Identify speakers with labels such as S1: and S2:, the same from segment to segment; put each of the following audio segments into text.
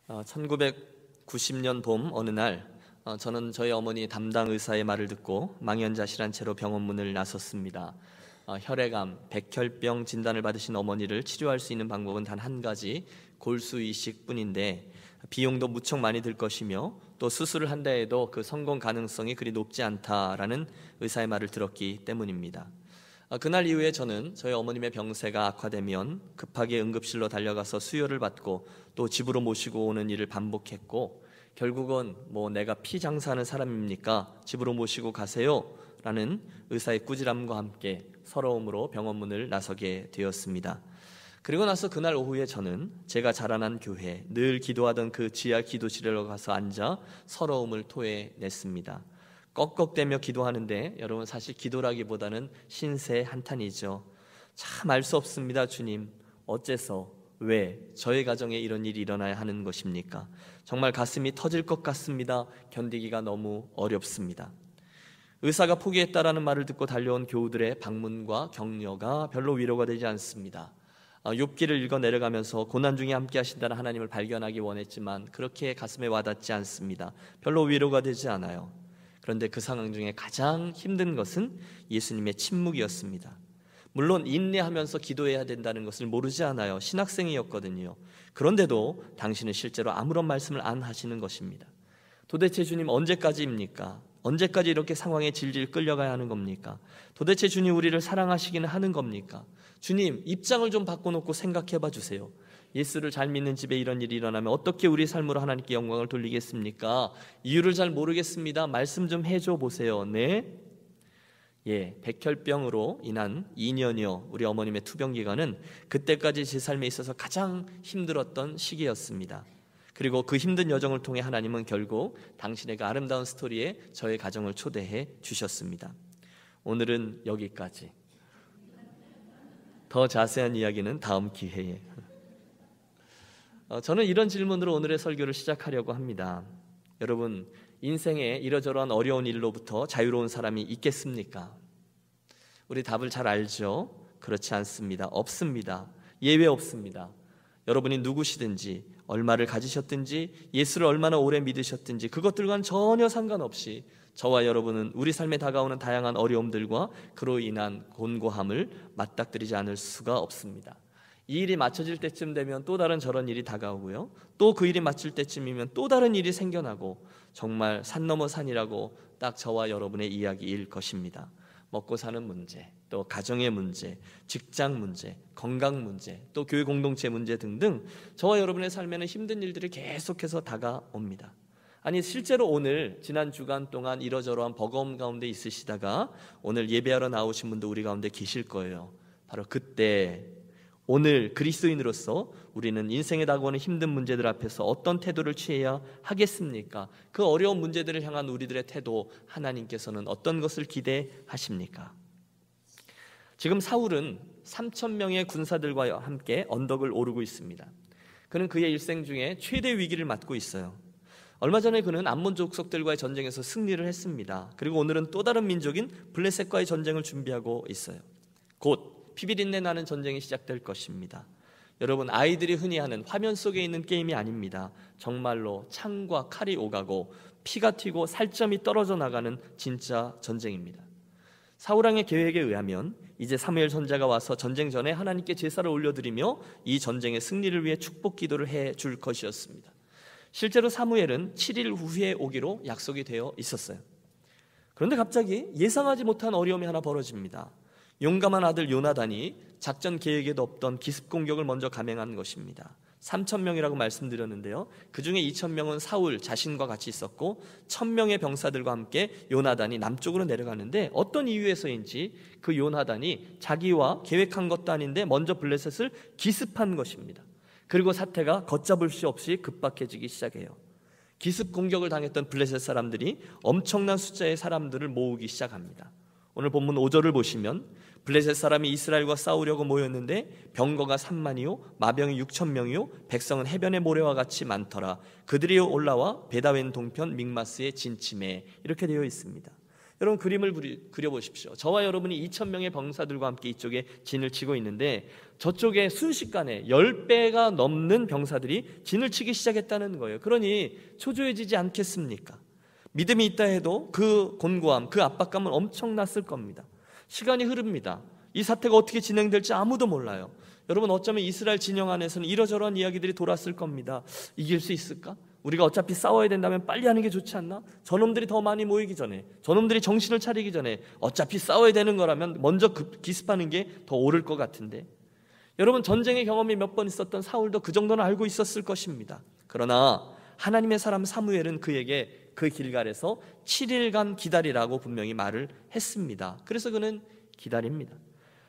S1: 1990년 봄 어느 날 저는 저희 어머니 담당 의사의 말을 듣고 망연자실한 채로 병원 문을 나섰습니다. 혈액암, 백혈병 진단을 받으신 어머니를 치료할 수 있는 방법은 단 한 가지, 골수 이식뿐인데 비용도 무척 많이 들 것이며 또 수술을 한다 해도 그 성공 가능성이 그리 높지 않다라는 의사의 말을 들었기 때문입니다. 그날 이후에 저는 저희 어머님의 병세가 악화되면 급하게 응급실로 달려가서 수혈을 받고 또 집으로 모시고 오는 일을 반복했고, 결국은 내가 피 장사하는 사람입니까? 집으로 모시고 가세요 라는 의사의 꾸지람과 함께 서러움으로 병원 문을 나서게 되었습니다. 그리고 나서 그날 오후에 저는 제가 자라난 교회, 늘 기도하던 그 지하 기도실에 가서 앉아 서러움을 토해냈습니다. 꺽꺽대며 기도하는데 여러분, 사실 기도라기보다는 신세 한탄이죠. 참 알 수 없습니다. 주님, 어째서, 왜 저의 가정에 이런 일이 일어나야 하는 것입니까? 정말 가슴이 터질 것 같습니다. 견디기가 너무 어렵습니다. 의사가 포기했다라는 말을 듣고 달려온 교우들의 방문과 격려가 별로 위로가 되지 않습니다. 욥기를 읽어 내려가면서 고난 중에 함께 하신다는 하나님을 발견하기 원했지만 그렇게 가슴에 와닿지 않습니다. 별로 위로가 되지 않아요. 그런데 그 상황 중에 가장 힘든 것은 예수님의 침묵이었습니다. 물론 인내하면서 기도해야 된다는 것을 모르지 않아요. 신학생이었거든요. 그런데도 당신은 실제로 아무런 말씀을 안 하시는 것입니다. 도대체 주님, 언제까지입니까? 언제까지 이렇게 상황에 질질 끌려가야 하는 겁니까? 도대체 주님, 우리를 사랑하시기는 하는 겁니까? 주님, 입장을 좀 바꿔놓고 생각해 봐 주세요. 예수를 잘 믿는 집에 이런 일이 일어나면 어떻게 우리 삶으로 하나님께 영광을 돌리겠습니까? 이유를 잘 모르겠습니다. 말씀 좀 해줘 보세요. 네? 백혈병으로 인한 2년여 우리 어머님의 투병 기간은 그때까지 제 삶에 있어서 가장 힘들었던 시기였습니다. 그리고 그 힘든 여정을 통해 하나님은 결국 당신의 그 아름다운 스토리에 저의 가정을 초대해 주셨습니다. 오늘은 여기까지. 더 자세한 이야기는 다음 기회에. 저는 이런 질문으로 오늘의 설교를 시작하려고 합니다. 여러분, 인생에 이러저러한 어려운 일로부터 자유로운 사람이 있겠습니까? 우리 답을 잘 알죠? 그렇지 않습니다. 없습니다. 예외 없습니다. 여러분이 누구시든지, 얼마를 가지셨든지, 예수를 얼마나 오래 믿으셨든지 그것들과는 전혀 상관없이 저와 여러분은 우리 삶에 다가오는 다양한 어려움들과 그로 인한 곤고함을 맞닥뜨리지 않을 수가 없습니다. 이 일이 맞춰질 때쯤 되면 또 다른 저런 일이 다가오고요, 또 그 일이 맞출 때쯤이면 또 다른 일이 생겨나고, 정말 산 넘어 산이라고 딱 저와 여러분의 이야기일 것입니다. 먹고 사는 문제, 또 가정의 문제, 직장 문제, 건강 문제, 또 교회 공동체 문제 등등 저와 여러분의 삶에는 힘든 일들이 계속해서 다가옵니다. 아니, 실제로 오늘 지난 주간 동안 이러저러한 버거움 가운데 있으시다가 오늘 예배하러 나오신 분도 우리 가운데 계실 거예요. 바로 그때, 오늘 그리스도인으로서 우리는 인생에 다가오는 힘든 문제들 앞에서 어떤 태도를 취해야 하겠습니까? 그 어려운 문제들을 향한 우리들의 태도, 하나님께서는 어떤 것을 기대하십니까? 지금 사울은 3,000명의 군사들과 함께 언덕을 오르고 있습니다. 그는 그의 일생 중에 최대 위기를 맞고 있어요. 얼마 전에 그는 암몬 족속들과의 전쟁에서 승리를 했습니다. 그리고 오늘은 또 다른 민족인 블레셋과의 전쟁을 준비하고 있어요. 곧 피비린내 나는 전쟁이 시작될 것입니다. 여러분, 아이들이 흔히 하는 화면 속에 있는 게임이 아닙니다. 정말로 창과 칼이 오가고 피가 튀고 살점이 떨어져 나가는 진짜 전쟁입니다. 사울왕의 계획에 의하면 이제 사무엘 선지자가 와서 전쟁 전에 하나님께 제사를 올려드리며 이 전쟁의 승리를 위해 축복 기도를 해줄 것이었습니다. 실제로 사무엘은 7일 후에 오기로 약속이 되어 있었어요. 그런데 갑자기 예상하지 못한 어려움이 하나 벌어집니다. 용감한 아들 요나단이 작전 계획에도 없던 기습 공격을 먼저 감행한 것입니다. 3,000명이라고 말씀드렸는데요, 그 중에 2,000명은 사울 자신과 같이 있었고 1,000명의 병사들과 함께 요나단이 남쪽으로 내려가는데, 어떤 이유에서인지 그 요나단이 자기와 계획한 것도 아닌데 먼저 블레셋을 기습한 것입니다. 그리고 사태가 걷잡을 수 없이 급박해지기 시작해요. 기습 공격을 당했던 블레셋 사람들이 엄청난 숫자의 사람들을 모으기 시작합니다. 오늘 본문 5절을 보시면 블레셋 사람이 이스라엘과 싸우려고 모였는데 병거가 3만이요 마병이 6,000명이요 백성은 해변의 모래와 같이 많더라. 그들이 올라와 베다웬 동편 믹마스에 진침해. 이렇게 되어 있습니다. 여러분 그림을 그려보십시오. 저와 여러분이 2,000명의 병사들과 함께 이쪽에 진을 치고 있는데 저쪽에 순식간에 10배가 넘는 병사들이 진을 치기 시작했다는 거예요. 그러니 초조해지지 않겠습니까? 믿음이 있다 해도 그 곤고함, 그 압박감은 엄청났을 겁니다. 시간이 흐릅니다. 이 사태가 어떻게 진행될지 아무도 몰라요. 여러분 어쩌면 이스라엘 진영 안에서는 이러저러한 이야기들이 돌았을 겁니다. 이길 수 있을까? 우리가 어차피 싸워야 된다면 빨리 하는 게 좋지 않나? 저놈들이 더 많이 모이기 전에, 저놈들이 정신을 차리기 전에 어차피 싸워야 되는 거라면 먼저 기습하는 게 더 옳을 것 같은데, 여러분 전쟁의 경험이 몇 번 있었던 사울도 그 정도는 알고 있었을 것입니다. 그러나 하나님의 사람 사무엘은 그에게 그 길갈에서 7일간 기다리라고 분명히 말을 했습니다. 그래서 그는 기다립니다.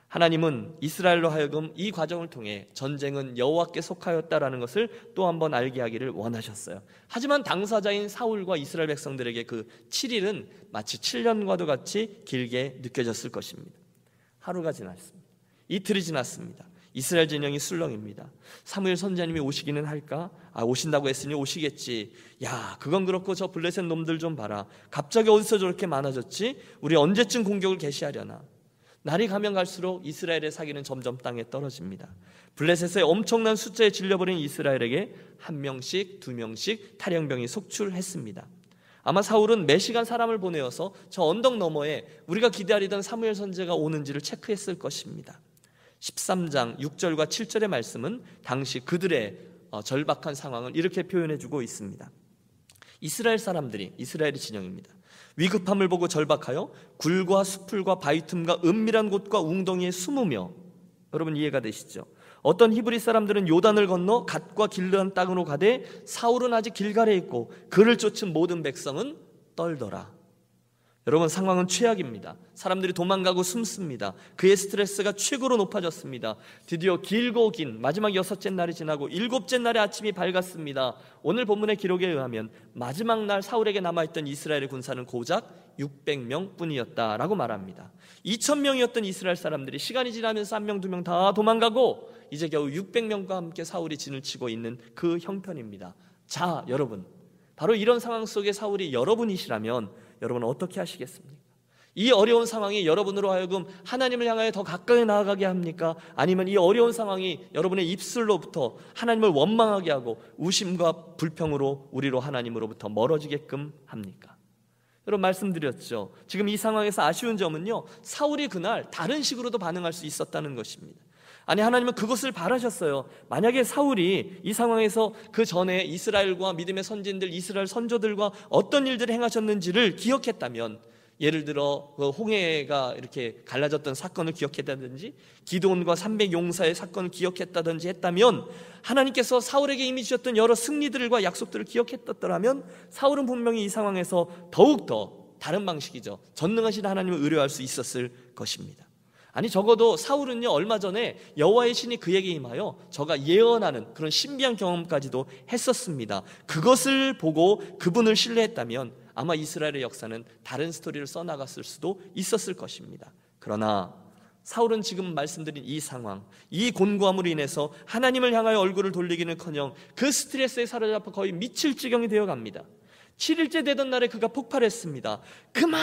S1: 하나님은 이스라엘로 하여금 이 과정을 통해 전쟁은 여호와께 속하였다라는 것을 또 한 번 알게 하기를 원하셨어요. 하지만 당사자인 사울과 이스라엘 백성들에게 그 7일은 마치 7년과도 같이 길게 느껴졌을 것입니다. 하루가 지났습니다. 이틀이 지났습니다. 이스라엘 진영이 술렁입니다. 사무엘 선지자님이 오시기는 할까? 오신다고 했으니 오시겠지. 야, 그건 그렇고 저 블레셋 놈들 좀 봐라. 갑자기 어디서 저렇게 많아졌지? 우리 언제쯤 공격을 개시하려나? 날이 가면 갈수록 이스라엘의 사기는 점점 땅에 떨어집니다. 블레셋의 엄청난 숫자에 질려버린 이스라엘에게 1명씩 2명씩 탈영병이 속출했습니다. 아마 사울은 매시간 사람을 보내어서 저 언덕 너머에 우리가 기다리던 사무엘 선지자가 오는지를 체크했을 것입니다. 13장 6절과 7절의 말씀은 당시 그들의 절박한 상황을 이렇게 표현해주고 있습니다. 이스라엘 사람들이, 이스라엘의 진영입니다, 위급함을 보고 절박하여 굴과 수풀과 바위 틈과 은밀한 곳과 웅덩이에 숨으며, 여러분 이해가 되시죠? 어떤 히브리 사람들은 요단을 건너 갓과 길르한 땅으로 가되 사울은 아직 길갈에 있고 그를 쫓은 모든 백성은 떨더라. 여러분 상황은 최악입니다. 사람들이 도망가고 숨습니다. 그의 스트레스가 최고로 높아졌습니다. 드디어 길고 긴 마지막 6째 날이 지나고 7째 날의 아침이 밝았습니다. 오늘 본문의 기록에 의하면 마지막 날 사울에게 남아있던 이스라엘의 군사는 고작 600명 뿐이었다라고 말합니다. 2,000명이었던 이스라엘 사람들이 시간이 지나면서 1명 2명 다 도망가고 이제 겨우 600명과 함께 사울이 진을 치고 있는 그 형편입니다. 자, 여러분, 바로 이런 상황 속에 사울이 여러분이시라면 여러분은 어떻게 하시겠습니까? 이 어려운 상황이 여러분으로 하여금 하나님을 향하여 더 가까이 나아가게 합니까? 아니면 이 어려운 상황이 여러분의 입술로부터 하나님을 원망하게 하고 우심과 불평으로 우리로 하나님으로부터 멀어지게끔 합니까? 여러분 말씀드렸죠. 지금 이 상황에서 아쉬운 점은요, 사울이 그날 다른 식으로도 반응할 수 있었다는 것입니다. 아니, 하나님은 그것을 바라셨어요. 만약에 사울이 이 상황에서 그 전에 이스라엘과 믿음의 선진들, 이스라엘 선조들과 어떤 일들을 행하셨는지를 기억했다면, 예를 들어 홍해가 이렇게 갈라졌던 사건을 기억했다든지 기드온과 300 용사의 사건을 기억했다든지 했다면, 하나님께서 사울에게 이미 주셨던 여러 승리들과 약속들을 기억했더라면 사울은 분명히 이 상황에서 더욱더 다른 방식이죠, 전능하신 하나님을 의뢰할 수 있었을 것입니다. 아니, 적어도 사울은요, 얼마 전에 여호와의 신이 그에게 임하여 저가 예언하는 그런 신비한 경험까지도 했었습니다. 그것을 보고 그분을 신뢰했다면 아마 이스라엘의 역사는 다른 스토리를 써나갔을 수도 있었을 것입니다. 그러나 사울은 지금 말씀드린 이 상황, 이 곤고함으로 인해서 하나님을 향하여 얼굴을 돌리기는커녕 그 스트레스에 사로잡혀 거의 미칠 지경이 되어갑니다. 7일째 되던 날에 그가 폭발했습니다. 그만!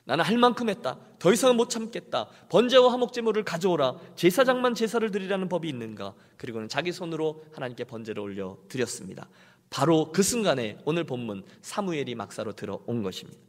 S1: 나는 할 만큼 했다. 더 이상은 못 참겠다. 번제와 화목제물을 가져오라. 제사장만 제사를 드리라는 법이 있는가? 그리고는 자기 손으로 하나님께 번제를 올려 드렸습니다. 바로 그 순간에 오늘 본문 사무엘이 막사로 들어온 것입니다.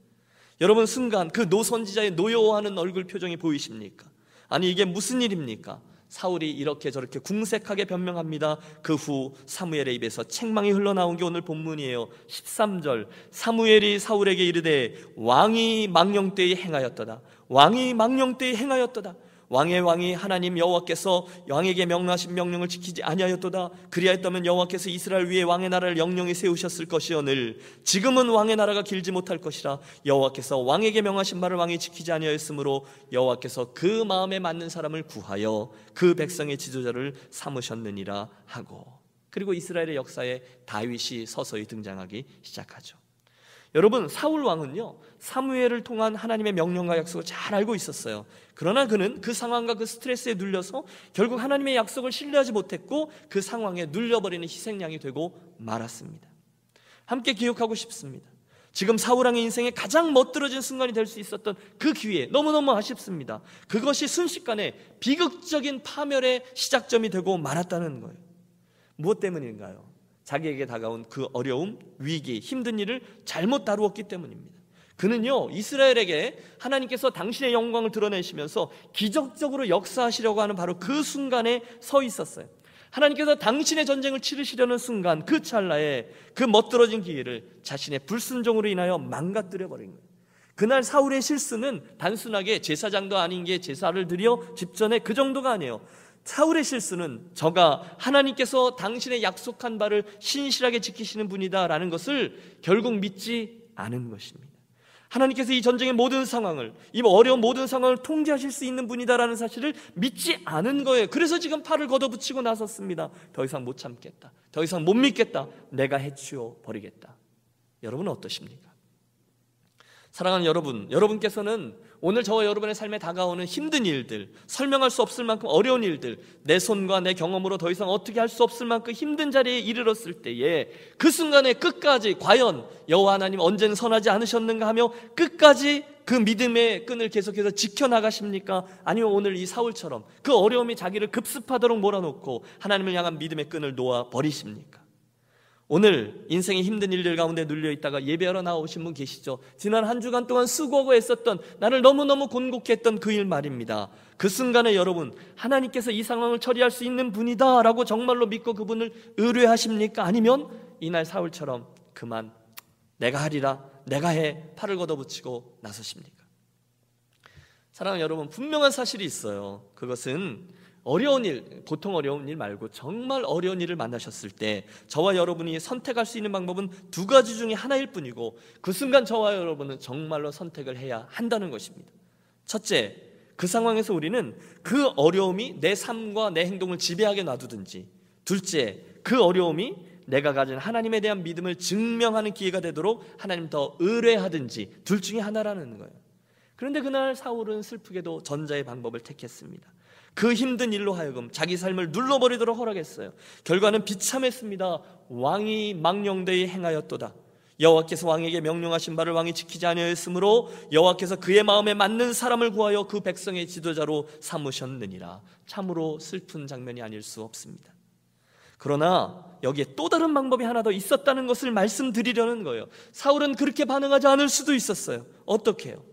S1: 여러분, 순간 그 노선지자의 노여워하는 얼굴 표정이 보이십니까? 아니, 이게 무슨 일입니까? 사울이 이렇게 저렇게 궁색하게 변명합니다. 그 후 사무엘의 입에서 책망이 흘러나온 게 오늘 본문이에요. 13절, 사무엘이 사울에게 이르되 왕이 망령되이 행하였도다. 왕이 망령되이 행하였도다. 왕의 왕이 하나님 여호와께서 왕에게 명하신 명령을 지키지 아니하였도다. 그리하였다면 여호와께서 이스라엘 위에 왕의 나라를 영영히 세우셨을 것이오늘 지금은 왕의 나라가 길지 못할 것이라. 여호와께서 왕에게 명하신 바를 왕이 지키지 아니하였으므로 여호와께서 그 마음에 맞는 사람을 구하여 그 백성의 지도자를 삼으셨느니라 하고, 그리고 이스라엘의 역사에 다윗이 서서히 등장하기 시작하죠. 여러분, 사울 왕은요, 사무엘을 통한 하나님의 명령과 약속을 잘 알고 있었어요. 그러나 그는 그 상황과 그 스트레스에 눌려서 결국 하나님의 약속을 신뢰하지 못했고 그 상황에 눌려버리는 희생양이 되고 말았습니다. 함께 기억하고 싶습니다. 지금 사울왕의 인생에 가장 멋들어진 순간이 될 수 있었던 그 기회, 너무너무 아쉽습니다. 그것이 순식간에 비극적인 파멸의 시작점이 되고 말았다는 거예요. 무엇 때문인가요? 자기에게 다가온 그 어려움, 위기, 힘든 일을 잘못 다루었기 때문입니다. 그는요, 이스라엘에게 하나님께서 당신의 영광을 드러내시면서 기적적으로 역사하시려고 하는 바로 그 순간에 서 있었어요. 하나님께서 당신의 전쟁을 치르시려는 순간, 그 찰나에 그 멋들어진 기회를 자신의 불순종으로 인하여 망가뜨려 버린 거예요. 그날 사울의 실수는 단순하게 제사장도 아닌 게 제사를 드려 집전에 그 정도가 아니에요. 사울의 실수는 저가 하나님께서 당신의 약속한 바를 신실하게 지키시는 분이다라는 것을 결국 믿지 않은 것입니다. 하나님께서 이 전쟁의 모든 상황을, 이 어려운 모든 상황을 통제하실 수 있는 분이다라는 사실을 믿지 않은 거예요. 그래서 지금 팔을 걷어붙이고 나섰습니다. 더 이상 못 참겠다, 더 이상 못 믿겠다, 내가 해치워 버리겠다. 여러분은 어떠십니까? 사랑하는 여러분, 여러분께서는 오늘 저와 여러분의 삶에 다가오는 힘든 일들, 설명할 수 없을 만큼 어려운 일들, 내 손과 내 경험으로 더 이상 어떻게 할 수 없을 만큼 힘든 자리에 이르렀을 때에 그 순간에 끝까지 과연 여호와 하나님 언제는 선하지 않으셨는가 하며 끝까지 그 믿음의 끈을 계속해서 지켜나가십니까? 아니면 오늘 이 사울처럼 그 어려움이 자기를 급습하도록 몰아놓고 하나님을 향한 믿음의 끈을 놓아 버리십니까? 오늘 인생의 힘든 일들 가운데 눌려있다가 예배하러 나오신 분 계시죠? 지난 한 주간 동안 수고하고 애썼던, 나를 너무너무 곤곡해 했던 그 일 말입니다. 그 순간에 여러분, 하나님께서 이 상황을 처리할 수 있는 분이다 라고 정말로 믿고 그분을 의뢰하십니까? 아니면 이날 사울처럼 그만, 내가 하리라, 내가 해, 팔을 걷어붙이고 나서십니까? 사랑하는 여러분, 분명한 사실이 있어요. 그것은 어려운 일, 보통 어려운 일 말고 정말 어려운 일을 만나셨을 때 저와 여러분이 선택할 수 있는 방법은 두 가지 중에 하나일 뿐이고, 그 순간 저와 여러분은 정말로 선택을 해야 한다는 것입니다. 첫째, 그 상황에서 우리는 그 어려움이 내 삶과 내 행동을 지배하게 놔두든지, 둘째, 그 어려움이 내가 가진 하나님에 대한 믿음을 증명하는 기회가 되도록 하나님 더 의뢰하든지, 둘 중에 하나라는 거예요. 그런데 그날 사울은 슬프게도 전자의 방법을 택했습니다. 그 힘든 일로 하여금 자기 삶을 눌러버리도록 허락했어요. 결과는 비참했습니다. 왕이 망령되이 행하였도다. 여호와께서 왕에게 명령하신 바를 왕이 지키지 아니하였으므로 여호와께서 그의 마음에 맞는 사람을 구하여 그 백성의 지도자로 삼으셨느니라. 참으로 슬픈 장면이 아닐 수 없습니다. 그러나 여기에 또 다른 방법이 하나 더 있었다는 것을 말씀드리려는 거예요. 사울은 그렇게 반응하지 않을 수도 있었어요. 어떻게 해요?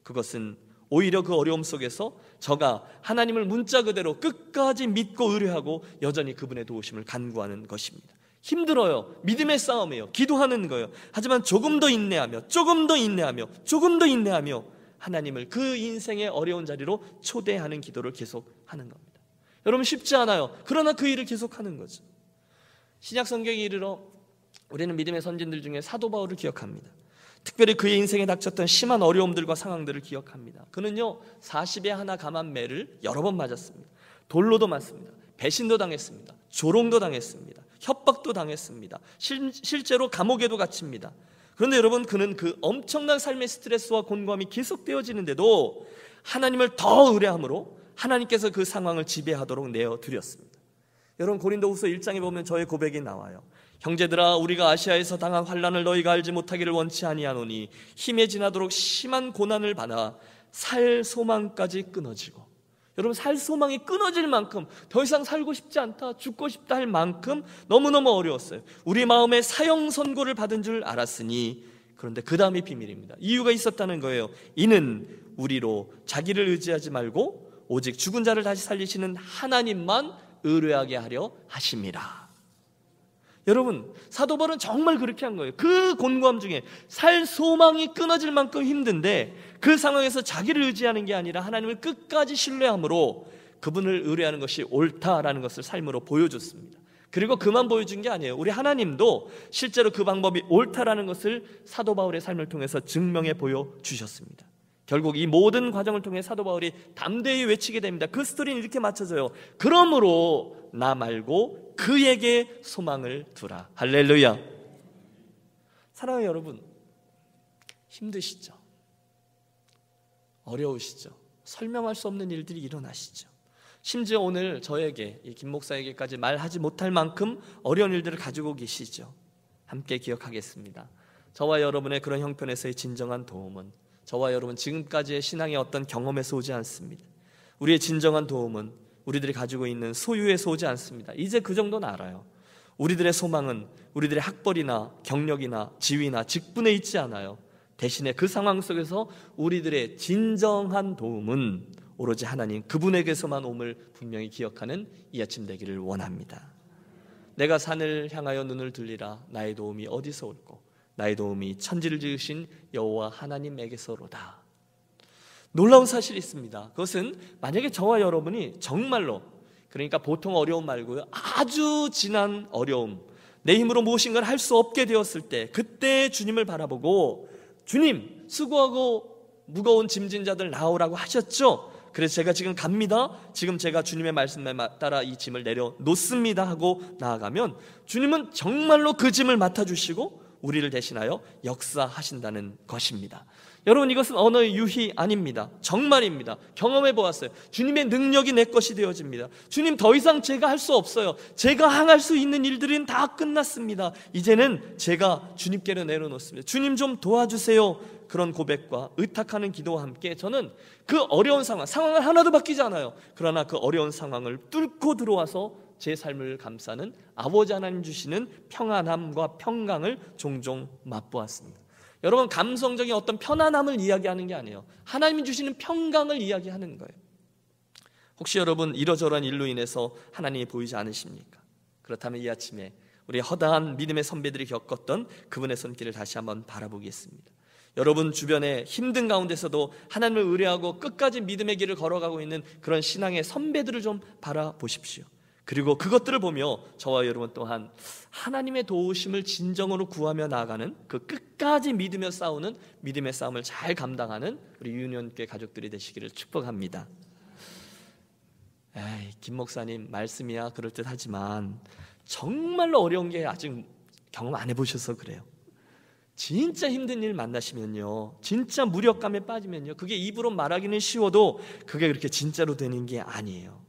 S1: 그것은 오히려 그 어려움 속에서 저가 하나님을 문자 그대로 끝까지 믿고 의뢰하고 여전히 그분의 도우심을 간구하는 것입니다. 힘들어요. 믿음의 싸움이에요. 기도하는 거예요. 하지만 조금 더 인내하며, 조금 더 인내하며, 조금 더 인내하며 하나님을 그 인생의 어려운 자리로 초대하는 기도를 계속하는 겁니다. 여러분, 쉽지 않아요. 그러나 그 일을 계속하는 거죠. 신약 성경에 이르러 우리는 믿음의 선진들 중에 사도 바울을 기억합니다. 특별히 그의 인생에 닥쳤던 심한 어려움들과 상황들을 기억합니다. 그는요, 40에 하나 감한 매를 여러 번 맞았습니다. 돌로도 맞습니다. 배신도 당했습니다. 조롱도 당했습니다. 협박도 당했습니다. 실제로 감옥에도 갇힙니다. 그런데 여러분, 그는 그 엄청난 삶의 스트레스와 곤고함이 계속되어지는데도 하나님을 더 의뢰함으로 하나님께서 그 상황을 지배하도록 내어드렸습니다. 여러분, 고린도후서 1장에 보면 저의 고백이 나와요. 형제들아, 우리가 아시아에서 당한 환난을 너희가 알지 못하기를 원치 아니하노니 힘에 지나도록 심한 고난을 받아 살 소망까지 끊어지고, 여러분, 살 소망이 끊어질 만큼 더 이상 살고 싶지 않다, 죽고 싶다 할 만큼 너무너무 어려웠어요. 우리 마음에 사형 선고를 받은 줄 알았으니, 그런데 그 다음이 비밀입니다. 이유가 있었다는 거예요. 이는 우리로 자기를 의지하지 말고 오직 죽은 자를 다시 살리시는 하나님만 의뢰하게 하려 하심이라. 여러분, 사도 바울은 정말 그렇게 한 거예요. 그 곤고함 중에 살 소망이 끊어질 만큼 힘든데 그 상황에서 자기를 의지하는 게 아니라 하나님을 끝까지 신뢰함으로 그분을 의뢰하는 것이 옳다라는 것을 삶으로 보여줬습니다. 그리고 그만 보여준 게 아니에요. 우리 하나님도 실제로 그 방법이 옳다라는 것을 사도 바울의 삶을 통해서 증명해 보여주셨습니다. 결국 이 모든 과정을 통해 사도 바울이 담대히 외치게 됩니다. 그 스토리는 이렇게 맞춰져요. 그러므로 나 말고 그에게 소망을 두라. 할렐루야. 사랑하는 여러분, 힘드시죠? 어려우시죠? 설명할 수 없는 일들이 일어나시죠? 심지어 오늘 저에게, 이 김 목사에게까지 말하지 못할 만큼 어려운 일들을 가지고 계시죠? 함께 기억하겠습니다. 저와 여러분의 그런 형편에서의 진정한 도움은, 저와 여러분 지금까지의 신앙의 어떤 경험에서 오지 않습니다. 우리의 진정한 도움은 우리들이 가지고 있는 소유에서 오지 않습니다. 이제 그 정도는 알아요. 우리들의 소망은 우리들의 학벌이나 경력이나 지위나 직분에 있지 않아요. 대신에 그 상황 속에서 우리들의 진정한 도움은 오로지 하나님 그분에게서만 옴을 분명히 기억하는 이 아침 되기를 원합니다. 내가 산을 향하여 눈을 들리라. 나의 도움이 어디서 올꼬? 나의 도움이 천지를 지으신 여호와 하나님에게서로다. 놀라운 사실이 있습니다. 그것은 만약에 저와 여러분이 정말로, 그러니까 보통 어려움 말고요, 아주 진한 어려움, 내 힘으로 무엇인가를 할 수 없게 되었을 때, 그때 주님을 바라보고 주님, 수고하고 무거운 짐진 자들 나오라고 하셨죠? 그래서 제가 지금 갑니다. 지금 제가 주님의 말씀에 따라 이 짐을 내려놓습니다 하고 나아가면 주님은 정말로 그 짐을 맡아주시고 우리를 대신하여 역사하신다는 것입니다. 여러분, 이것은 언어의 유희 아닙니다. 정말입니다. 경험해 보았어요. 주님의 능력이 내 것이 되어집니다. 주님, 더 이상 제가 할 수 없어요. 제가 항할 수 있는 일들은 다 끝났습니다. 이제는 제가 주님께로 내려놓습니다. 주님 좀 도와주세요. 그런 고백과 의탁하는 기도와 함께 저는 그 어려운 상황을 하나도 바뀌지 않아요. 그러나 그 어려운 상황을 뚫고 들어와서 제 삶을 감싸는 아버지 하나님 주시는 평안함과 평강을 종종 맛보았습니다. 여러분, 감성적인 어떤 편안함을 이야기하는 게 아니에요. 하나님이 주시는 평강을 이야기하는 거예요. 혹시 여러분 이러저러한 일로 인해서 하나님이 보이지 않으십니까? 그렇다면 이 아침에 우리 허다한 믿음의 선배들이 겪었던 그분의 손길을 다시 한번 바라보겠습니다. 여러분 주변에 힘든 가운데서도 하나님을 의뢰하고 끝까지 믿음의 길을 걸어가고 있는 그런 신앙의 선배들을 좀 바라보십시오. 그리고 그것들을 보며 저와 여러분 또한 하나님의 도우심을 진정으로 구하며 나아가는, 그 끝까지 믿으며 싸우는 믿음의 싸움을 잘 감당하는 우리 유년교회 가족들이 되시기를 축복합니다. 김 목사님 말씀이야 그럴듯하지만 정말로 어려운 게 아직 경험 안 해보셔서 그래요. 진짜 힘든 일 만나시면요, 진짜 무력감에 빠지면요, 그게 입으로 말하기는 쉬워도 그게 그렇게 진짜로 되는 게 아니에요.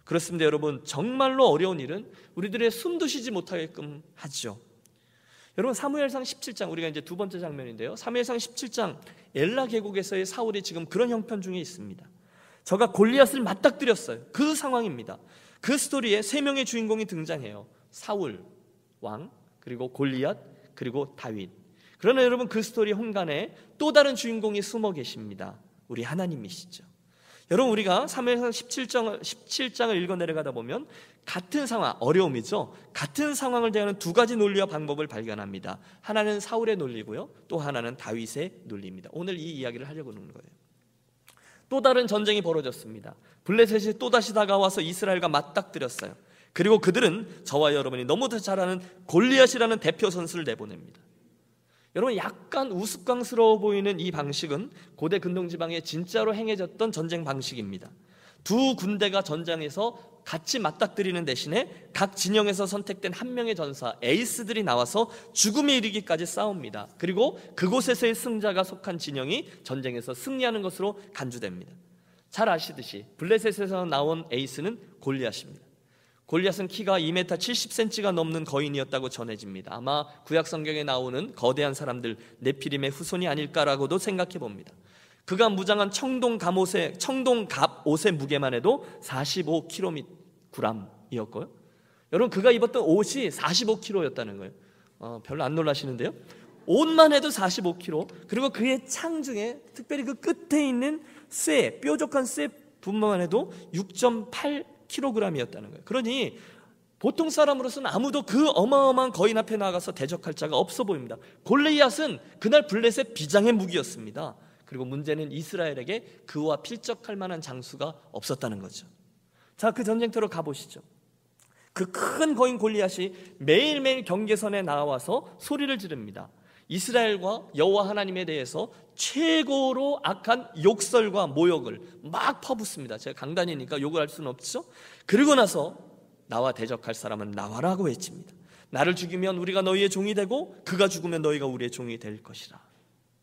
S1: 그렇습니다. 여러분, 정말로 어려운 일은 우리들의 숨도 쉬지 못하게끔 하죠. 여러분, 사무엘상 17장, 우리가 이제 두 번째 장면인데요, 사무엘상 17장 엘라 계곡에서의 사울이 지금 그런 형편 중에 있습니다. 저가 골리앗을 맞닥뜨렸어요. 그 상황입니다. 그 스토리에 세 명의 주인공이 등장해요. 사울 왕, 그리고 골리앗, 그리고 다윗. 그러나 여러분, 그 스토리 홍간에 또 다른 주인공이 숨어 계십니다. 우리 하나님이시죠. 여러분, 우리가 사무엘상 17장을 읽어 내려가다 보면 같은 상황, 어려움이죠. 같은 상황을 대하는 두 가지 논리와 방법을 발견합니다. 하나는 사울의 논리고요, 또 하나는 다윗의 논리입니다. 오늘 이 이야기를 하려고 하는 거예요. 또 다른 전쟁이 벌어졌습니다. 블레셋이 또다시 다가와서 이스라엘과 맞닥뜨렸어요. 그리고 그들은 저와 여러분이 너무도 잘 아는 골리앗이라는 대표 선수를 내보냅니다. 여러분, 약간 우스꽝스러워 보이는 이 방식은 고대 근동지방에 진짜로 행해졌던 전쟁 방식입니다. 두 군대가 전장에서 같이 맞닥뜨리는 대신에 각 진영에서 선택된 한 명의 전사, 에이스들이 나와서 죽음에 이르기까지 싸웁니다. 그리고 그곳에서의 승자가 속한 진영이 전쟁에서 승리하는 것으로 간주됩니다. 잘 아시듯이 블레셋에서 나온 에이스는 골리앗입니다. 골리앗은 키가 2m 70cm가 넘는 거인이었다고 전해집니다. 아마 구약 성경에 나오는 거대한 사람들 네피림의 후손이 아닐까라고도 생각해 봅니다. 그가 무장한 청동갑옷의 무게만 해도 45kg이었고요. 여러분, 그가 입었던 옷이 45kg였다는 거예요. 별로 안 놀라시는데요. 옷만 해도 45kg, 그리고 그의 창 중에 특별히 그 끝에 있는 쇠, 뾰족한 쇠 분만 해도 6.8kg이었다는 거예요. 그러니 보통 사람으로서는 아무도 그 어마어마한 거인 앞에 나가서 대적할 자가 없어 보입니다. 골리앗은 그날 블레셋 비장의 무기였습니다. 그리고 문제는 이스라엘에게 그와 필적할 만한 장수가 없었다는 거죠. 자, 그 전쟁터로 가보시죠. 그 큰 거인 골리앗이 매일매일 경계선에 나와서 소리를 지릅니다. 이스라엘과 여호와 하나님에 대해서 최고로 악한 욕설과 모욕을 막 퍼붓습니다. 제가 강단이니까 욕을 할 수는 없죠. 그리고 나서 나와 대적할 사람은 나와라고 외칩니다. 나를 죽이면 우리가 너희의 종이 되고 그가 죽으면 너희가 우리의 종이 될 것이라.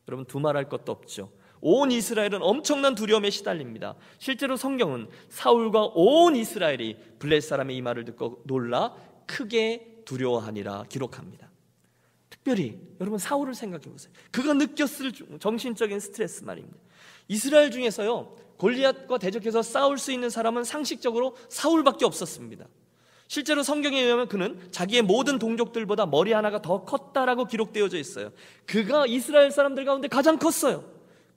S1: 여러분, 두말할 것도 없죠. 온 이스라엘은 엄청난 두려움에 시달립니다. 실제로 성경은 사울과 온 이스라엘이 블레셋 사람의 이 말을 듣고 놀라 크게 두려워하니라 기록합니다. 특별히 여러분 사울을 생각해 보세요. 그가 느꼈을 정신적인 스트레스 말입니다. 이스라엘 중에서요, 골리앗과 대적해서 싸울 수 있는 사람은 상식적으로 사울밖에 없었습니다. 실제로 성경에 의하면 그는 자기의 모든 동족들보다 머리 하나가 더 컸다라고 기록되어져 있어요. 그가 이스라엘 사람들 가운데 가장 컸어요.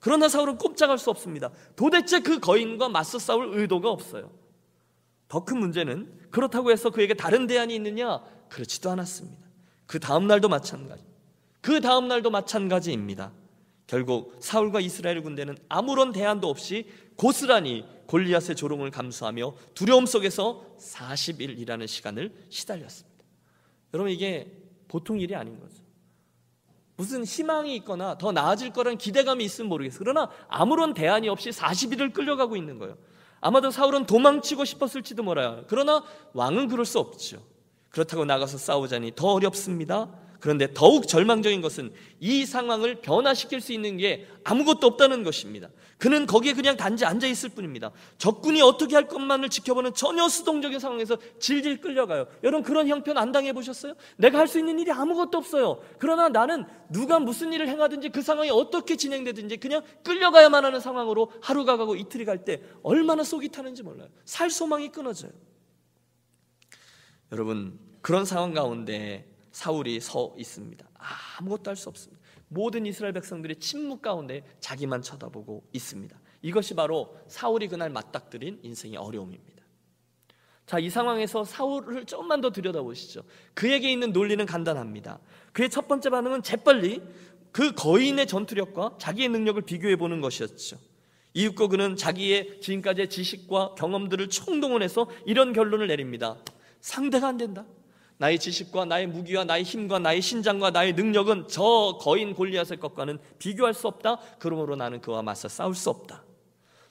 S1: 그러나 사울은 꼼짝할 수 없습니다. 도대체 그 거인과 맞서 싸울 의도가 없어요. 더 큰 문제는 그렇다고 해서 그에게 다른 대안이 있느냐? 그렇지도 않았습니다. 그 다음 날도 마찬가지입니다. 결국 사울과 이스라엘 군대는 아무런 대안도 없이 고스란히 골리앗의 조롱을 감수하며 두려움 속에서 40일이라는 시간을 시달렸습니다. 여러분, 이게 보통 일이 아닌 거죠. 무슨 희망이 있거나 더 나아질 거라는 기대감이 있으면 모르겠어요. 그러나 아무런 대안이 없이 40일을 끌려가고 있는 거예요. 아마도 사울은 도망치고 싶었을지도 몰라요. 그러나 왕은 그럴 수 없죠. 그렇다고 나가서 싸우자니 더 어렵습니다. 그런데 더욱 절망적인 것은 이 상황을 변화시킬 수 있는 게 아무것도 없다는 것입니다. 그는 거기에 그냥 단지 앉아있을 뿐입니다. 적군이 어떻게 할 것만을 지켜보는 전혀 수동적인 상황에서 질질 끌려가요. 여러분, 그런 형편 안 당해보셨어요? 내가 할 수 있는 일이 아무것도 없어요. 그러나 나는 누가 무슨 일을 행하든지 그 상황이 어떻게 진행되든지 그냥 끌려가야만 하는 상황으로 하루가 가고 이틀이 갈 때 얼마나 속이 타는지 몰라요. 살 소망이 끊어져요. 여러분, 그런 상황 가운데 사울이 서 있습니다. 아무것도 할 수 없습니다. 모든 이스라엘 백성들이 침묵 가운데 자기만 쳐다보고 있습니다. 이것이 바로 사울이 그날 맞닥뜨린 인생의 어려움입니다. 자, 이 상황에서 사울을 조금만 더 들여다보시죠. 그에게 있는 논리는 간단합니다. 그의 첫 번째 반응은 재빨리 그 거인의 전투력과 자기의 능력을 비교해 보는 것이었죠. 이윽고 그는 자기의 지금까지의 지식과 경험들을 총동원해서 이런 결론을 내립니다. 상대가 안 된다. 나의 지식과 나의 무기와 나의 힘과 나의 신장과 나의 능력은 저 거인 골리앗의 것과는 비교할 수 없다. 그러므로 나는 그와 맞서 싸울 수 없다.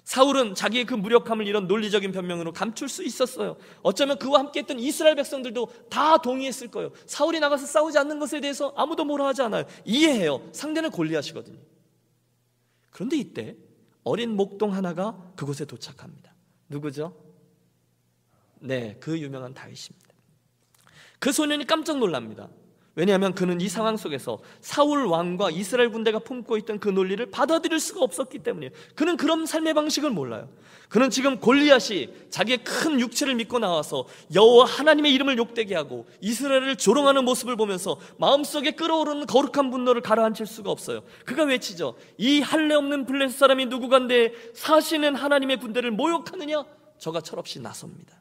S1: 사울은 자기의 그 무력함을 이런 논리적인 변명으로 감출 수 있었어요. 어쩌면 그와 함께했던 이스라엘 백성들도 다 동의했을 거예요. 사울이 나가서 싸우지 않는 것에 대해서 아무도 뭐라 하지 않아요. 이해해요. 상대는 골리앗이거든요. 그런데 이때 어린 목동 하나가 그곳에 도착합니다. 누구죠? 네, 그 유명한 다윗입니다. 그 소년이 깜짝 놀랍니다. 왜냐하면 그는 이 상황 속에서 사울 왕과 이스라엘 군대가 품고 있던 그 논리를 받아들일 수가 없었기 때문이에요. 그는 그런 삶의 방식을 몰라요. 그는 지금 골리앗이 자기의 큰 육체를 믿고 나와서 여호와 하나님의 이름을 욕되게 하고 이스라엘을 조롱하는 모습을 보면서 마음속에 끓어오르는 거룩한 분노를 가라앉힐 수가 없어요. 그가 외치죠. 이 할례 없는 블레셋 사람이 누구간데 사시는 하나님의 군대를 모욕하느냐? 저가 철없이 나섭니다.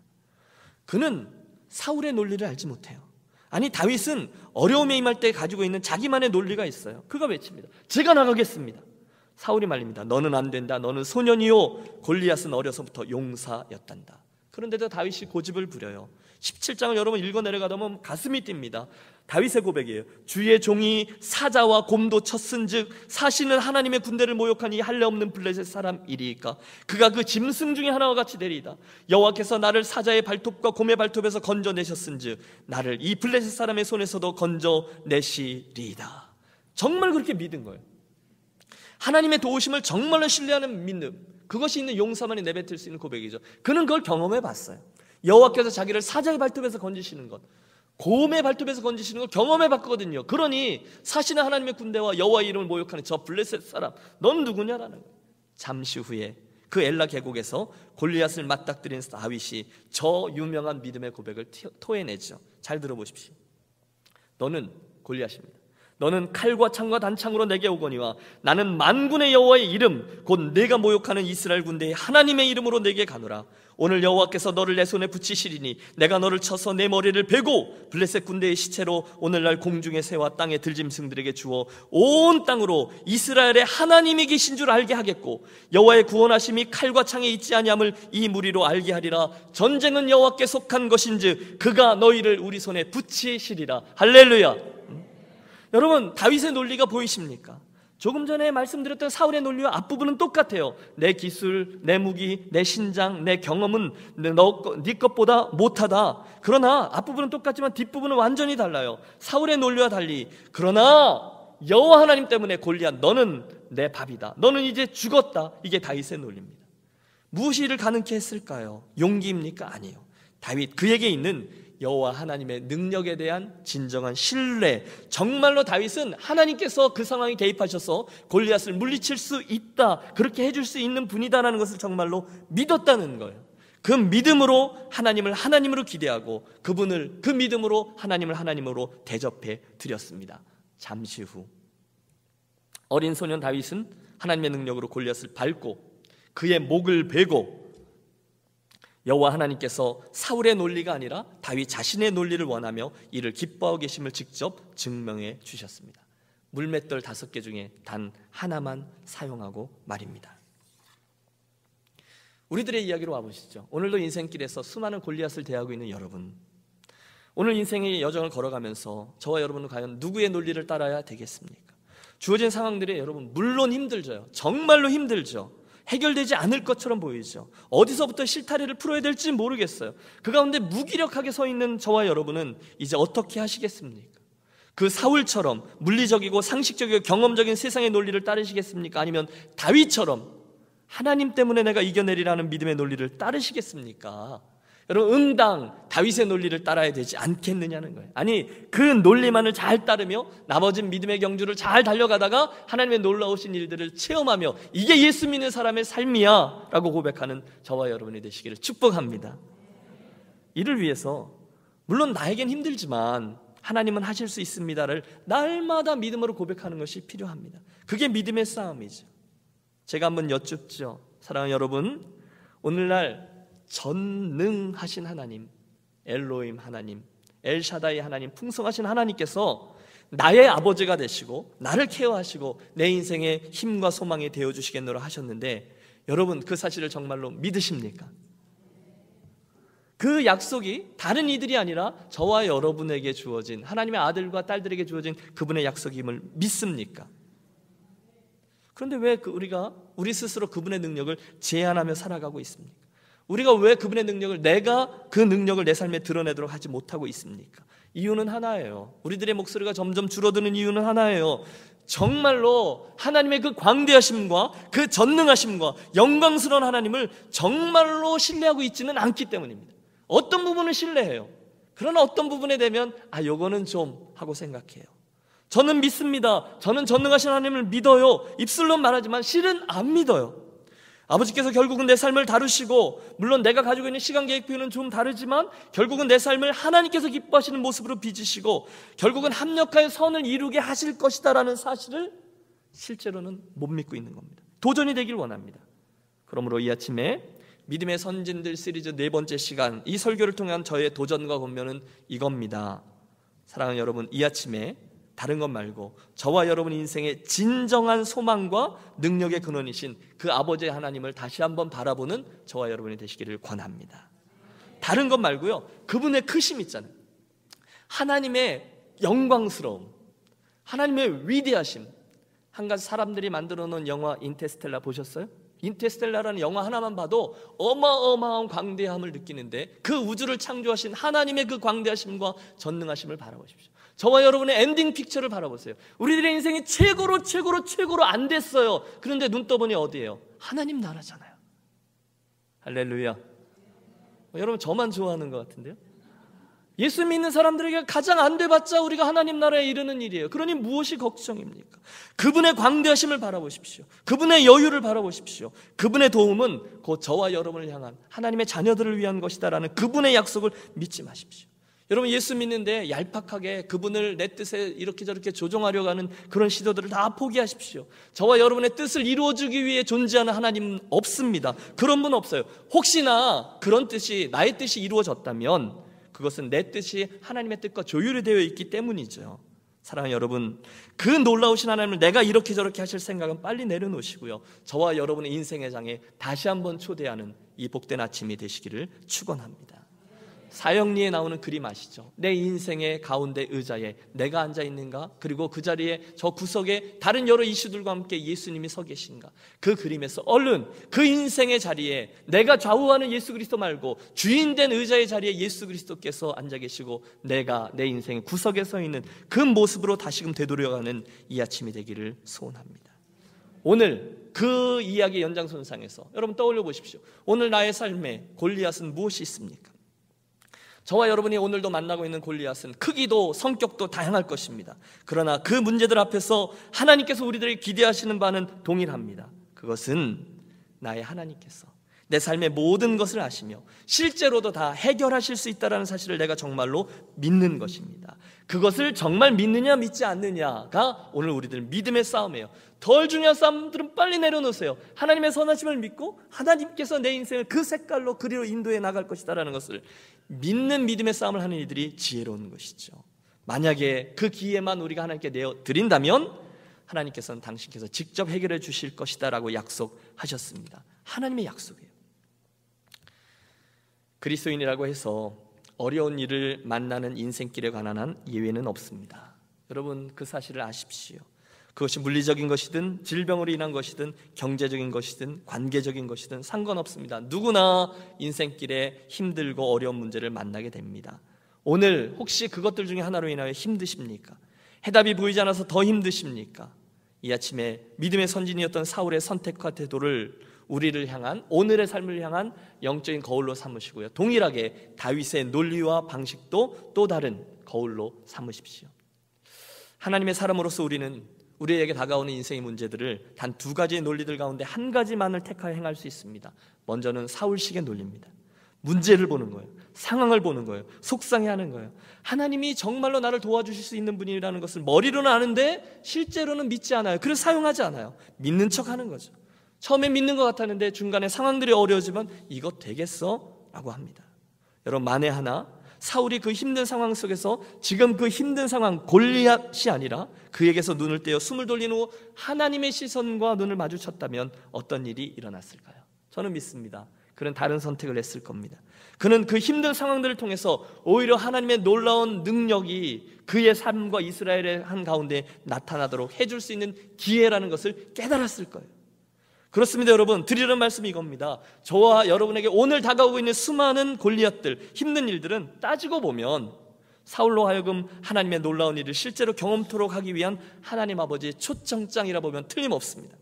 S1: 그는 사울의 논리를 알지 못해요. 아니, 다윗은 어려움에 임할 때 가지고 있는 자기만의 논리가 있어요. 그가 외칩니다. 제가 나가겠습니다. 사울이 말립니다. 너는 안 된다. 너는 소년이요. 골리앗은 어려서부터 용사였단다. 그런데도 다윗이 고집을 부려요. 17장을 여러분 읽어 내려가다 보면 가슴이 뜁니다. 다윗의 고백이에요. 주의 종이 사자와 곰도 쳤은즉 사시는 하나님의 군대를 모욕한 이 할례 없는 블레셋 사람이리이까. 그가 그 짐승 중에 하나와 같이 되리이다. 여호와께서 나를 사자의 발톱과 곰의 발톱에서 건져내셨은즉 나를 이 블레셋 사람의 손에서도 건져내시리이다. 정말 그렇게 믿은 거예요. 하나님의 도우심을 정말로 신뢰하는 믿음, 그것이 있는 용사만이 내뱉을 수 있는 고백이죠. 그는 그걸 경험해 봤어요. 여호와께서 자기를 사자의 발톱에서 건지시는 것, 곰의 발톱에서 건지시는 걸 경험해 봤거든요. 그러니 사시는 하나님의 군대와 여호와의 이름을 모욕하는 저 블레셋 사람, 넌 누구냐라는 거예요. 잠시 후에 그 엘라 계곡에서 골리앗을 맞닥뜨린 다윗이 저 유명한 믿음의 고백을 토해내죠. 잘 들어보십시오. 너는 골리앗입니다. 너는 칼과 창과 단창으로 내게 오거니와 나는 만군의 여호와의 이름 곧 내가 모욕하는 이스라엘 군대의 하나님의 이름으로 내게 가노라. 오늘 여호와께서 너를 내 손에 붙이시리니 내가 너를 쳐서 내 머리를 베고 블레셋 군대의 시체로 오늘날 공중의 새와 땅의 들짐승들에게 주어 온 땅으로 이스라엘의 하나님이 계신 줄 알게 하겠고 여호와의 구원하심이 칼과 창에 있지 아니함을 이 무리로 알게 하리라. 전쟁은 여호와께 속한 것인즉 그가 너희를 우리 손에 붙이시리라. 할렐루야. 여러분, 다윗의 논리가 보이십니까? 조금 전에 말씀드렸던 사울의 논리와 앞부분은 똑같아요. 내 기술, 내 무기, 내 신장, 내 경험은 네 것보다 못하다. 그러나 앞부분은 똑같지만 뒷부분은 완전히 달라요. 사울의 논리와 달리 그러나 여호와 하나님 때문에 골리앗 너는 내 밥이다. 너는 이제 죽었다. 이게 다윗의 논리입니다. 무엇이 이를 가능케 했을까요? 용기입니까? 아니에요. 다윗, 그에게 있는 여호와 하나님의 능력에 대한 진정한 신뢰, 정말로 다윗은 하나님께서 그 상황에 개입하셔서 골리앗을 물리칠 수 있다, 그렇게 해줄 수 있는 분이다라는 것을 정말로 믿었다는 거예요. 그 믿음으로 하나님을 하나님으로 기대하고 그분을 그 믿음으로 하나님을 하나님으로 대접해 드렸습니다. 잠시 후 어린 소년 다윗은 하나님의 능력으로 골리앗을 밟고 그의 목을 베고 여호와 하나님께서 사울의 논리가 아니라 다윗 자신의 논리를 원하며 이를 기뻐하고 계심을 직접 증명해 주셨습니다. 물맷돌 5개 중에 단 하나만 사용하고 말입니다. 우리들의 이야기로 와보시죠. 오늘도 인생길에서 수많은 골리앗을 대하고 있는 여러분, 오늘 인생의 여정을 걸어가면서 저와 여러분은 과연 누구의 논리를 따라야 되겠습니까? 주어진 상황들이 여러분 물론 힘들죠. 정말로 힘들죠. 해결되지 않을 것처럼 보이죠. 어디서부터 실타래를 풀어야 될지 모르겠어요. 그 가운데 무기력하게 서 있는 저와 여러분은 이제 어떻게 하시겠습니까? 그 사울처럼 물리적이고 상식적이고 경험적인 세상의 논리를 따르시겠습니까? 아니면 다윗처럼 하나님 때문에 내가 이겨내리라는 믿음의 논리를 따르시겠습니까? 여러분, 응당 다윗의 논리를 따라야 되지 않겠느냐는 거예요. 아니, 그 논리만을 잘 따르며 나머지 믿음의 경주를 잘 달려가다가 하나님의 놀라우신 일들을 체험하며 이게 예수 믿는 사람의 삶이야 라고 고백하는 저와 여러분이 되시기를 축복합니다. 이를 위해서 물론 나에겐 힘들지만 하나님은 하실 수 있습니다를 날마다 믿음으로 고백하는 것이 필요합니다. 그게 믿음의 싸움이죠. 제가 한번 여쭙죠. 사랑하는 여러분, 오늘날 전능하신 하나님, 엘로힘 하나님, 엘샤다이 하나님, 풍성하신 하나님께서 나의 아버지가 되시고 나를 케어하시고 내 인생의 힘과 소망이 되어주시겠노라 하셨는데, 여러분 그 사실을 정말로 믿으십니까? 그 약속이 다른 이들이 아니라 저와 여러분에게 주어진, 하나님의 아들과 딸들에게 주어진 그분의 약속임을 믿습니까? 그런데 왜 우리가 우리 스스로 그분의 능력을 제한하며 살아가고 있습니까? 우리가 왜 그분의 능력을, 내가 그 능력을 내 삶에 드러내도록 하지 못하고 있습니까? 이유는 하나예요. 우리들의 목소리가 점점 줄어드는 이유는 하나예요. 정말로 하나님의 그 광대하심과 그 전능하심과 영광스러운 하나님을 정말로 신뢰하고 있지는 않기 때문입니다. 어떤 부분은 신뢰해요. 그러나 어떤 부분에 되면 요거는 좀 하고 생각해요. 저는 믿습니다. 저는 전능하신 하나님을 믿어요. 입술로 말하지만 실은 안 믿어요. 아버지께서 결국은 내 삶을 다루시고, 물론 내가 가지고 있는 시간 계획표는 좀 다르지만 결국은 내 삶을 하나님께서 기뻐하시는 모습으로 빚으시고 결국은 합력하여 선을 이루게 하실 것이다라는 사실을 실제로는 못 믿고 있는 겁니다. 도전이 되길 원합니다. 그러므로 이 아침에 믿음의 선진들 시리즈 4번째 시간, 이 설교를 통한 저의 도전과 권면은 이겁니다. 사랑하는 여러분, 이 아침에 다른 것 말고 저와 여러분 인생의 진정한 소망과 능력의 근원이신 그 아버지의 하나님을 다시 한번 바라보는 저와 여러분이 되시기를 권합니다. 다른 것 말고요, 그분의 크심 있잖아요. 하나님의 영광스러움, 하나님의 위대하심. 한 가지 사람들이 만들어 놓은 영화 인터스텔라 보셨어요? 인터스텔라라는 영화 하나만 봐도 어마어마한 광대함을 느끼는데, 그 우주를 창조하신 하나님의 그 광대하심과 전능하심을 바라보십시오. 저와 여러분의 엔딩 픽처를 바라보세요. 우리들의 인생이 최고로 안 됐어요. 그런데 눈 떠보니 어디예요? 하나님 나라잖아요. 할렐루야. 여러분 저만 좋아하는 것 같은데요? 예수 믿는 사람들에게 가장 안 돼봤자 우리가 하나님 나라에 이르는 일이에요. 그러니 무엇이 걱정입니까? 그분의 광대하심을 바라보십시오. 그분의 여유를 바라보십시오. 그분의 도움은 곧 저와 여러분을 향한 하나님의 자녀들을 위한 것이다라는 그분의 약속을 믿지 마십시오. 여러분 예수 믿는데 얄팍하게 그분을 내 뜻에 이렇게 저렇게 조종하려고 하는 그런 시도들을 다 포기하십시오. 저와 여러분의 뜻을 이루어주기 위해 존재하는 하나님 없습니다. 그런 분 없어요. 혹시나 그런 뜻이, 나의 뜻이 이루어졌다면 그것은 내 뜻이 하나님의 뜻과 조율이 되어 있기 때문이죠. 사랑하는 여러분, 그 놀라우신 하나님을 내가 이렇게 저렇게 하실 생각은 빨리 내려놓으시고요, 저와 여러분의 인생의 장에 다시 한번 초대하는 이 복된 아침이 되시기를 축원합니다. 사형리에 나오는 그림 아시죠? 내 인생의 가운데 의자에 내가 앉아 있는가? 그리고 그 자리에 저 구석에 다른 여러 이슈들과 함께 예수님이 서 계신가? 그 그림에서 얼른 그 인생의 자리에 내가 좌우하는 예수 그리스도 말고 주인된 의자의 자리에 예수 그리스도께서 앉아 계시고 내가 내 인생의 구석에 서 있는 그 모습으로 다시금 되돌아가는 이 아침이 되기를 소원합니다. 오늘 그 이야기 연장선상에서 여러분 떠올려 보십시오. 오늘 나의 삶에 골리앗은 무엇이 있습니까? 저와 여러분이 오늘도 만나고 있는 골리앗은 크기도 성격도 다양할 것입니다. 그러나 그 문제들 앞에서 하나님께서 우리들에게 기대하시는 바는 동일합니다. 그것은 나의 하나님께서 내 삶의 모든 것을 아시며 실제로도 다 해결하실 수 있다는 사실을 내가 정말로 믿는 것입니다. 그것을 정말 믿느냐 믿지 않느냐가 오늘 우리들 믿음의 싸움이에요. 덜 중요한 싸움들은 빨리 내려놓으세요. 하나님의 선하심을 믿고 하나님께서 내 인생을 그 색깔로 그리로 인도해 나갈 것이다라는 것을 믿는 믿음의 싸움을 하는 이들이 지혜로운 것이죠. 만약에 그 기회만 우리가 하나님께 내어드린다면 하나님께서는 당신께서 직접 해결해 주실 것이다 라고 약속하셨습니다. 하나님의 약속이에요. 그리스도인이라고 해서 어려운 일을 만나는 인생길에 관한 한 예외는 없습니다. 여러분 그 사실을 아십시오. 그것이 물리적인 것이든 질병으로 인한 것이든 경제적인 것이든 관계적인 것이든 상관없습니다. 누구나 인생길에 힘들고 어려운 문제를 만나게 됩니다. 오늘 혹시 그것들 중에 하나로 인하여 힘드십니까? 해답이 보이지 않아서 더 힘드십니까? 이 아침에 믿음의 선진이었던 사울의 선택과 태도를 우리를 향한, 오늘의 삶을 향한 영적인 거울로 삼으시고요, 동일하게 다윗의 논리와 방식도 또 다른 거울로 삼으십시오. 하나님의 사람으로서 우리는 우리에게 다가오는 인생의 문제들을 단 두 가지의 논리들 가운데 한 가지만을 택하여 행할 수 있습니다. 먼저는 사울식의 논리입니다. 문제를 보는 거예요. 상황을 보는 거예요. 속상해하는 거예요. 하나님이 정말로 나를 도와주실 수 있는 분이라는 것을 머리로는 아는데 실제로는 믿지 않아요. 그래서 사용하지 않아요. 믿는 척하는 거죠. 처음엔 믿는 것 같았는데 중간에 상황들이 어려워지면 이거 되겠어? 라고 합니다. 여러분 만에 하나 사울이 그 힘든 상황 속에서 지금 그 힘든 상황 골리앗이 아니라 그에게서 눈을 떼어 숨을 돌린 후 하나님의 시선과 눈을 마주쳤다면 어떤 일이 일어났을까요? 저는 믿습니다. 그는 다른 선택을 했을 겁니다. 그는 그 힘든 상황들을 통해서 오히려 하나님의 놀라운 능력이 그의 삶과 이스라엘의 한 가운데 나타나도록 해줄 수 있는 기회라는 것을 깨달았을 거예요. 그렇습니다. 여러분 드리는 말씀이 이겁니다. 저와 여러분에게 오늘 다가오고 있는 수많은 골리앗들, 힘든 일들은 따지고 보면 사울로 하여금 하나님의 놀라운 일을 실제로 경험토록 하기 위한 하나님 아버지의 초청장이라 보면 틀림없습니다.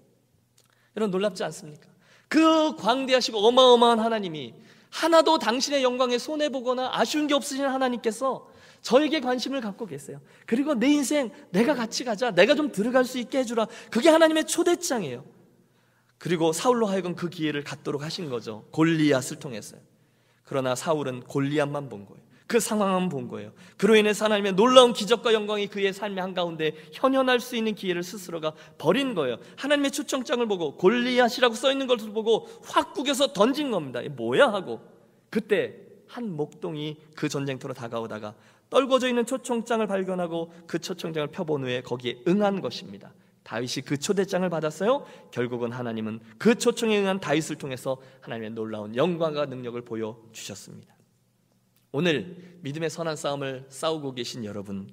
S1: 여러분 놀랍지 않습니까? 그 광대하시고 어마어마한 하나님이 하나도 당신의 영광에 손해보거나 아쉬운 게 없으신 하나님께서 저에게 관심을 갖고 계세요. 그리고 내 인생 내가 같이 가자, 내가 좀 들어갈 수 있게 해주라. 그게 하나님의 초대장이에요. 그리고 사울로 하여금 그 기회를 갖도록 하신 거죠. 골리앗을 통해서요. 그러나 사울은 골리앗만 본 거예요. 그 상황만 본 거예요. 그로 인해서 하나님의 놀라운 기적과 영광이 그의 삶의 한가운데 현현할 수 있는 기회를 스스로가 버린 거예요. 하나님의 초청장을 보고 골리앗이라고 써있는 것을 보고 확 구겨서 던진 겁니다. 뭐야 하고 그때 한 목동이 그 전쟁터로 다가오다가 떨궈져 있는 초청장을 발견하고 그 초청장을 펴본 후에 거기에 응한 것입니다. 다윗이 그 초대장을 받았어요. 결국은 하나님은 그 초청에 응한 다윗을 통해서 하나님의 놀라운 영광과 능력을 보여주셨습니다. 오늘 믿음의 선한 싸움을 싸우고 계신 여러분,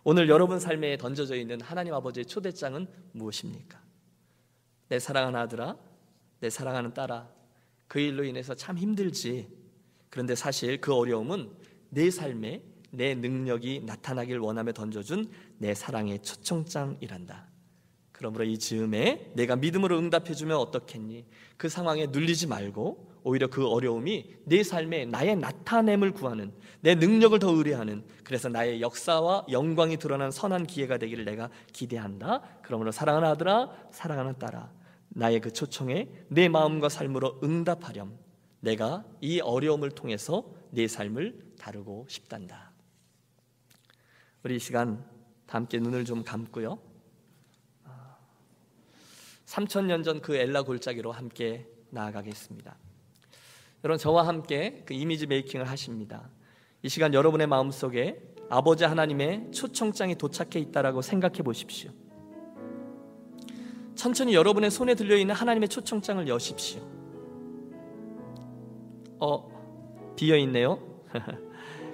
S1: 오늘 여러분 삶에 던져져 있는 하나님 아버지의 초대장은 무엇입니까? 내 사랑하는 아들아, 내 사랑하는 딸아, 그 일로 인해서 참 힘들지. 그런데 사실 그 어려움은 내 삶에 내 능력이 나타나길 원하며 던져준 내 사랑의 초청장이란다. 그러므로 이 즈음에 내가 믿음으로 응답해주면 어떻겠니? 그 상황에 눌리지 말고 오히려 그 어려움이 내 삶에 나의 나타냄을 구하는, 내 능력을 더 의뢰하는, 그래서 나의 역사와 영광이 드러난 선한 기회가 되기를 내가 기대한다. 그러므로 사랑하는 아들아, 사랑하는 딸아, 나의 그 초청에 내 마음과 삶으로 응답하렴. 내가 이 어려움을 통해서 내 삶을 다루고 싶단다. 우리 이 시간 다 함께 눈을 좀 감고요, 3000년 전 그 엘라 골짜기로 함께 나아가겠습니다. 여러분 저와 함께 그 이미지 메이킹을 하십니다. 이 시간 여러분의 마음속에 아버지 하나님의 초청장이 도착해 있다라고 생각해 보십시오. 천천히 여러분의 손에 들려있는 하나님의 초청장을 여십시오. 비어있네요.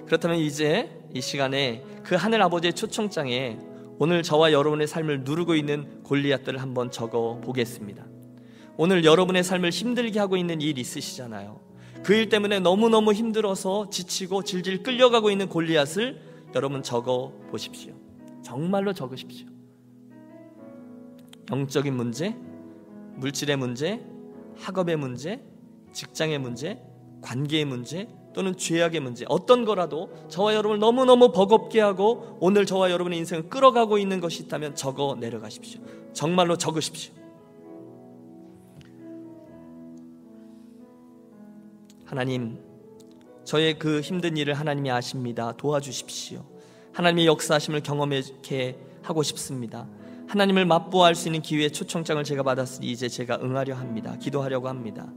S1: 그렇다면 이제 이 시간에 그 하늘 아버지의 초청장에 오늘 저와 여러분의 삶을 누르고 있는 골리앗들을 한번 적어 보겠습니다. 오늘 여러분의 삶을 힘들게 하고 있는 일 있으시잖아요. 그 일 때문에 너무너무 힘들어서 지치고 질질 끌려가고 있는 골리앗을 여러분 적어 보십시오. 정말로 적으십시오. 영적인 문제, 물질의 문제, 학업의 문제, 직장의 문제, 관계의 문제, 또는 죄악의 문제, 어떤 거라도 저와 여러분을 너무너무 버겁게 하고 오늘 저와 여러분의 인생을 끌어가고 있는 것이 있다면 적어 내려가십시오. 정말로 적으십시오. 하나님, 저의 그 힘든 일을 하나님이 아십니다. 도와주십시오. 하나님의 역사하심을 경험하게 하고 싶습니다. 하나님을 맛보아할 수 있는 기회의 초청장을 제가 받았으니 이제 제가 응하려 합니다. 기도하려고 합니다.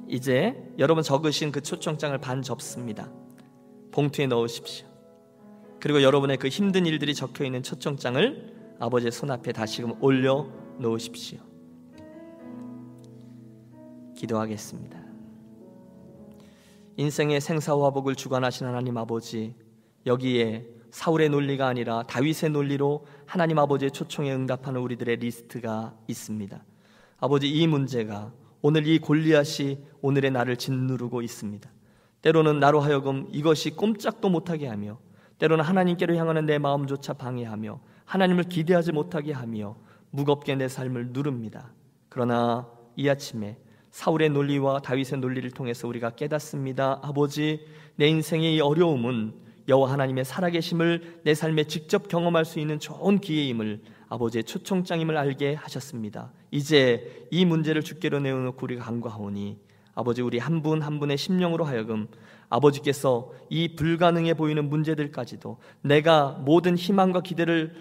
S1: 이제 여러분 적으신 그 초청장을 반 접습니다. 봉투에 넣으십시오. 그리고 여러분의 그 힘든 일들이 적혀있는 초청장을 아버지의 손앞에 다시금 올려 놓으십시오. 기도하겠습니다. 인생의 생사화복을 주관하신 하나님 아버지, 여기에 사울의 논리가 아니라 다윗의 논리로 하나님 아버지의 초청에 응답하는 우리들의 리스트가 있습니다. 아버지, 이 문제가 오늘 이 골리앗이 오늘의 나를 짓누르고 있습니다. 때로는 나로 하여금 이것이 꼼짝도 못하게 하며, 때로는 하나님께로 향하는 내 마음조차 방해하며, 하나님을 기대하지 못하게 하며 무겁게 내 삶을 누릅니다. 그러나 이 아침에 사울의 논리와 다윗의 논리를 통해서 우리가 깨닫습니다. 아버지, 내 인생의 이 어려움은 여호와 하나님의 살아계심을 내 삶에 직접 경험할 수 있는 좋은 기회임을, 아버지의 초청장임을 알게 하셨습니다. 이제 이 문제를 주께로 내어놓고 우리가 간구하오니 아버지, 우리 한 분 한 분의 심령으로 하여금 아버지께서 이 불가능해 보이는 문제들까지도, 내가 모든 희망과 기대를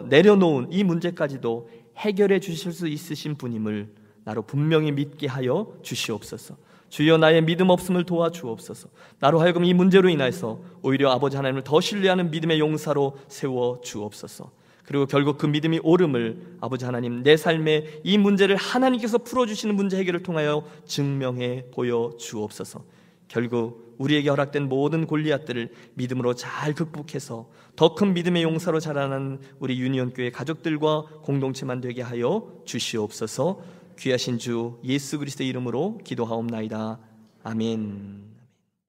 S1: 내려놓은 이 문제까지도 해결해 주실 수 있으신 분임을 나로 분명히 믿게 하여 주시옵소서. 주여, 나의 믿음 없음을 도와주옵소서. 나로 하여금 이 문제로 인하여서 오히려 아버지 하나님을 더 신뢰하는 믿음의 용사로 세워 주옵소서. 그리고 결국 그 믿음이 옳음을 아버지 하나님, 내 삶의 이 문제를 하나님께서 풀어주시는 문제 해결을 통하여 증명해 보여 주옵소서. 결국 우리에게 허락된 모든 골리앗들을 믿음으로 잘 극복해서 더 큰 믿음의 용사로 자라는 우리 유니온교회 가족들과 공동체만 되게 하여 주시옵소서. 귀하신 주 예수 그리스도의 이름으로 기도하옵나이다. 아멘.